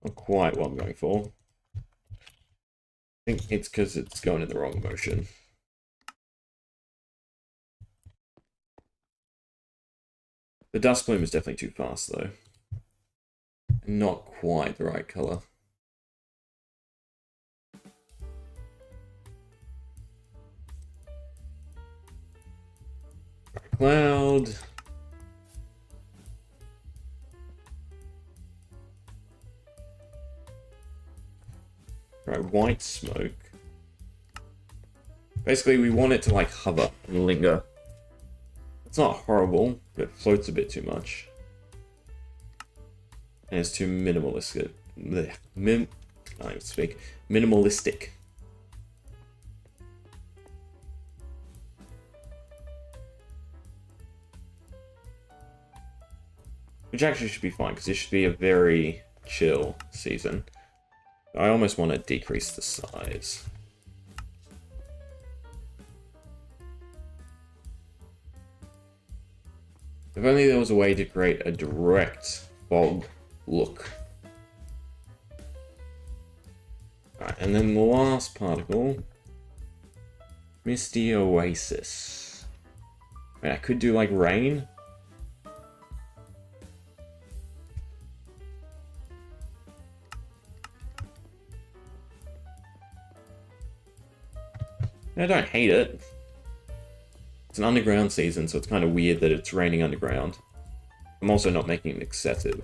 Not quite what I'm going for. I think it's because it's going in the wrong motion. The dust plume is definitely too fast though. Not quite the right color. Cloud. Right, white smoke. Basically, we want it to like hover and linger. It's not horrible, but it floats a bit too much. And it's too minimalistic. I can't even speak. Minimalistic. Which actually should be fine, because this should be a very chill season. I almost want to decrease the size. If only there was a way to create a direct fog look. Alright, and then the last particle. Misty Oasis. I mean, I could do like rain. I don't hate it. It's an underground season, so it's kind of weird that it's raining underground. I'm also not making it excessive.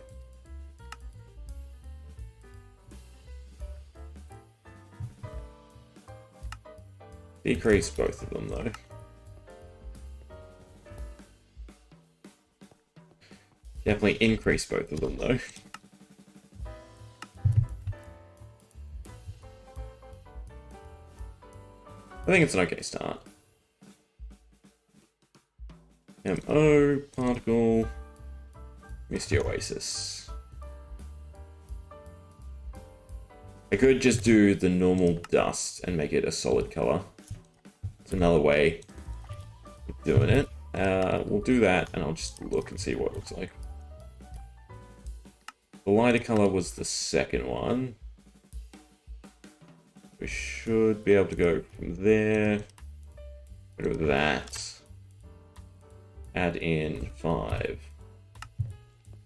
Decrease both of them, though. Definitely increase both of them, though. I think it's an okay start. MO, particle, Misty Oasis. I could just do the normal dust and make it a solid color. It's another way of doing it. We'll do that and I'll just look and see what it looks like. The lighter color was the second one. We should be able to go from there, go to that, add in 5.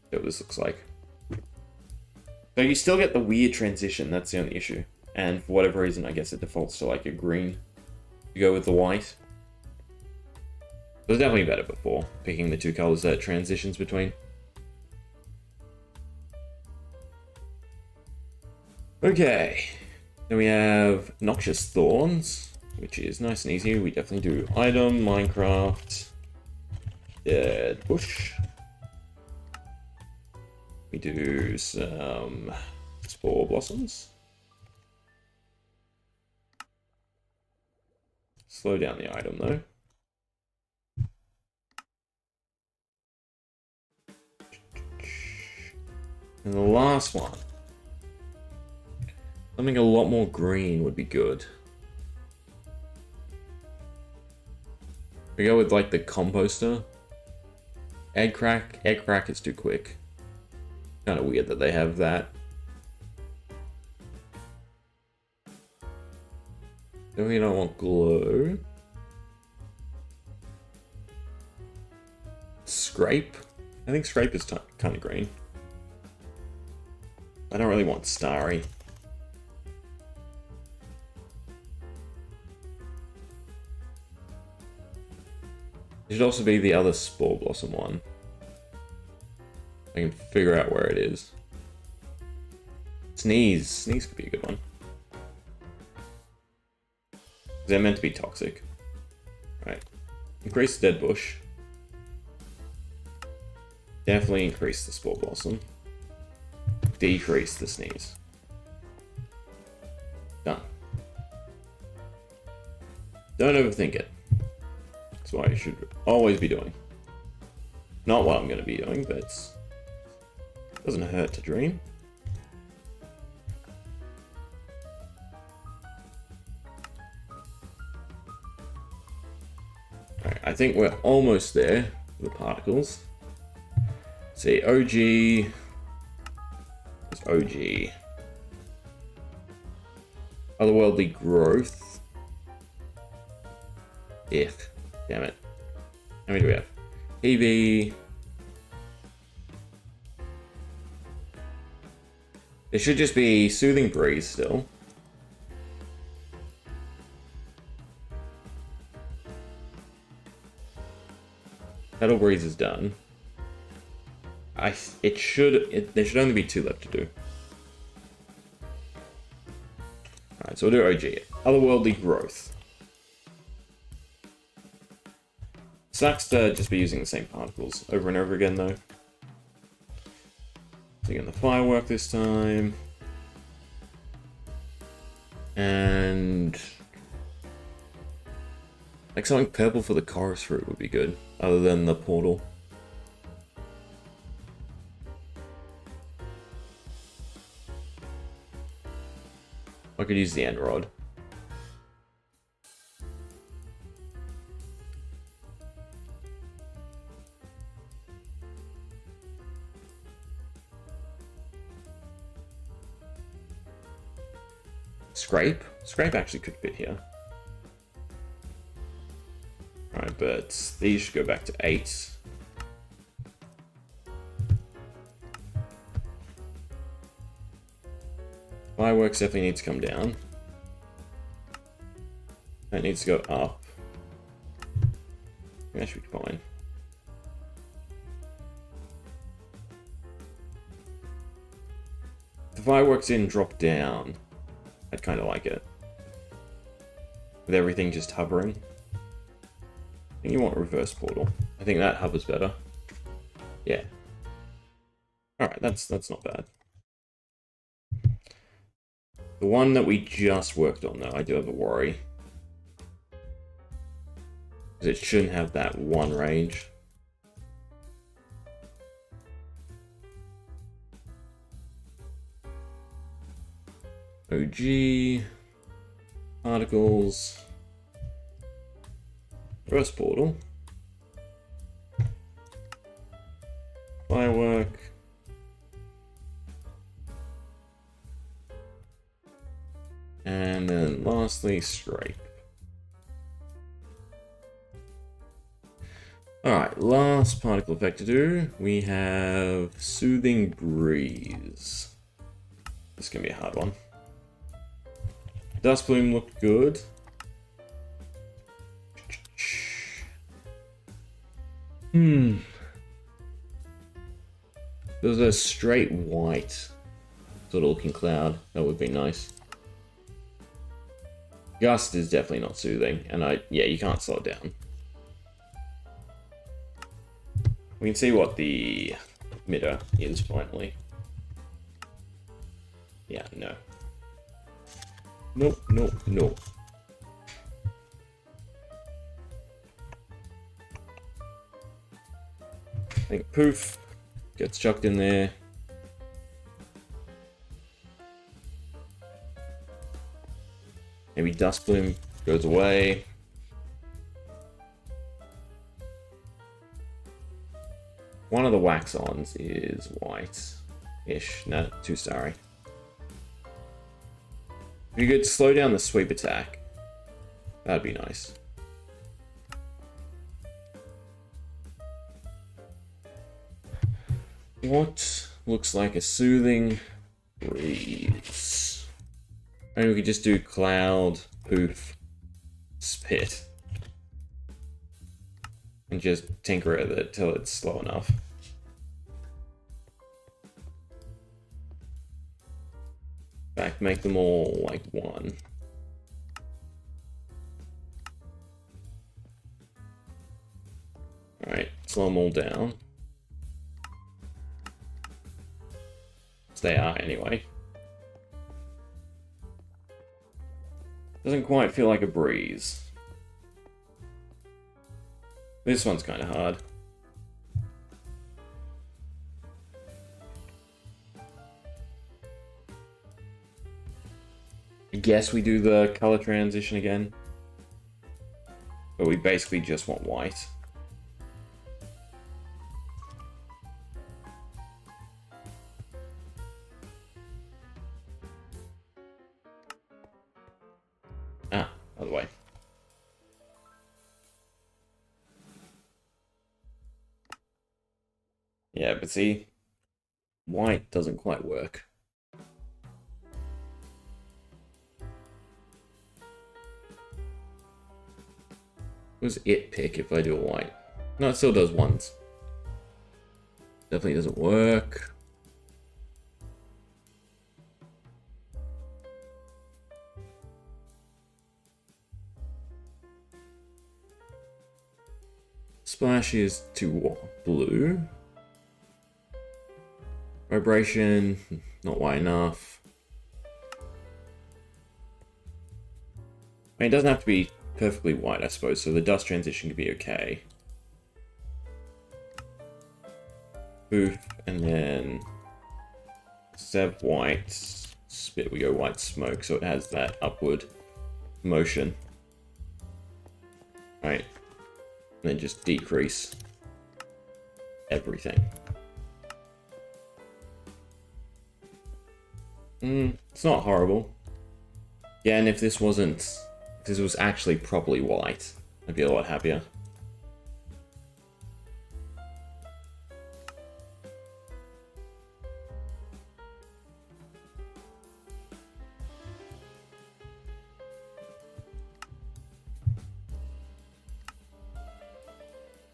See what this looks like. So you still get the weird transition, that's the only issue. And for whatever reason, I guess it defaults to like a green. You go with the white. It was definitely better before, picking the two colors that it transitions between. Okay. Then we have Noxious Thorns, which is nice and easy. We definitely do item, Minecraft, dead bush. We do some spore blossoms. Slow down the item though. And the last one. Something a lot more green would be good. We go with like the composter. Egg crack is too quick. Kind of weird that they have that. Then we don't want glow. Scrape. I think scrape is kind of green. I don't really want starry. It should also be the other Spore Blossom one. I can figure out where it is. Sneeze. Sneeze could be a good one. They're meant to be toxic. Right. Increase the Dead Bush. Definitely increase the Spore Blossom. Decrease the Sneeze. Done. Don't overthink it. That's what I should always be doing. Not what I'm going to be doing, but it doesn't hurt to dream. Alright, I think we're almost there with the particles. Let's see, OG. It's OG. Otherworldly growth. Ugh. Damn it. How many do we have? EV. It should just be Soothing Breeze still. Petal Breeze is done. There should only be 2 left to do. Alright, so we'll do OG. Otherworldly growth. Sucks to just be using the same particles over and over again, though. So again, the firework this time. And like something purple for the chorus fruit would be good, other than the portal. I could use the end rod. Scrape? Scrape actually could fit here. Alright, but these should go back to 8. Fireworks definitely need to come down. That needs to go up. That should be fine. If the fireworks didn't drop down, I'd kind of like it. With everything just hovering. I think you want reverse portal. I think that hovers better. Yeah. Alright, that's not bad. The one that we just worked on, though, I do have a worry. Because it shouldn't have that one range. OG. Particles. Reverse portal. Firework. And then lastly, Stripe. Alright, last particle effect to do. We have Soothing Breeze. This is going to be a hard one. Dust Plume looked good. There's a straight white sort of looking cloud. That would be nice. Gust is definitely not soothing, and yeah, you can't slow it down. We can see what the emitter is finally. Yeah, no. Nope, nope, nope. I think poof gets chucked in there. Maybe Dust Bloom goes away. One of the wax-ons is white-ish. No, too starry. If you could slow down the sweep attack, that'd be nice. What looks like a Soothing Breeze? Maybe we could just do Cloud, Poof, Spit. and just tinker with it till it's slow enough. In fact, make them all like one. Alright, slow them all down. They are anyway. Doesn't quite feel like a breeze. This one's kind of hard. I guess we do the color transition again. But we basically just want white. Ah, other way. Yeah, but see, white doesn't quite work. What does it pick if I do a white? No, it still does ones. Definitely doesn't work. Splash is too blue. Vibration, not white enough. I mean, it doesn't have to be perfectly white, I suppose, so the dust transition could be okay. Poof, and then instead of white spit, we go white smoke, so it has that upward motion. Right. And then just decrease everything. It's not horrible. Yeah, and if this wasn't... If this was actually properly white, I'd be a lot happier.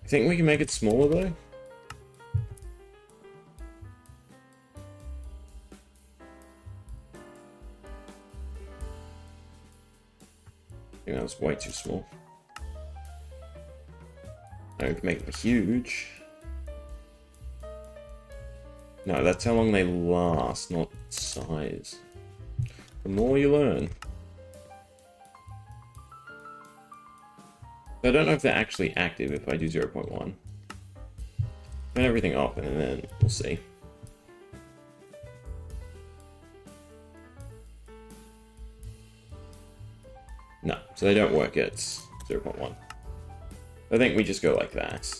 I think we can make it smaller though. I think that was way too small. I can make them huge. No, that's how long they last, not size. The more you learn. I don't know if they're actually active if I do 0.1. Turn everything off and then we'll see. No, so they don't work at 0.1. I think we just go like that.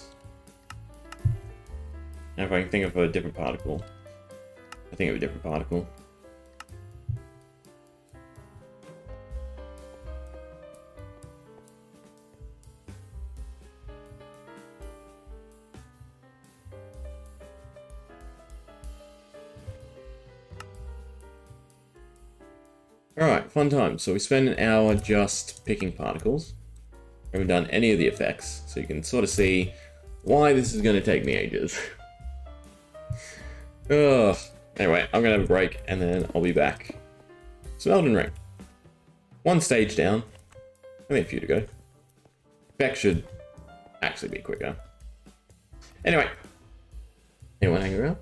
Now if I can think of a different particle, I think of a different particle. Alright, fun time. So we spend an hour just picking particles. We haven't done any of the effects, so you can sort of see why this is going to take me ages. Ugh. Anyway, I'm going to have a break, and then I'll be back. So Elden Ring. One stage down. Only a few to go. Effects should actually be quicker. Anyway. Anyone hanging around?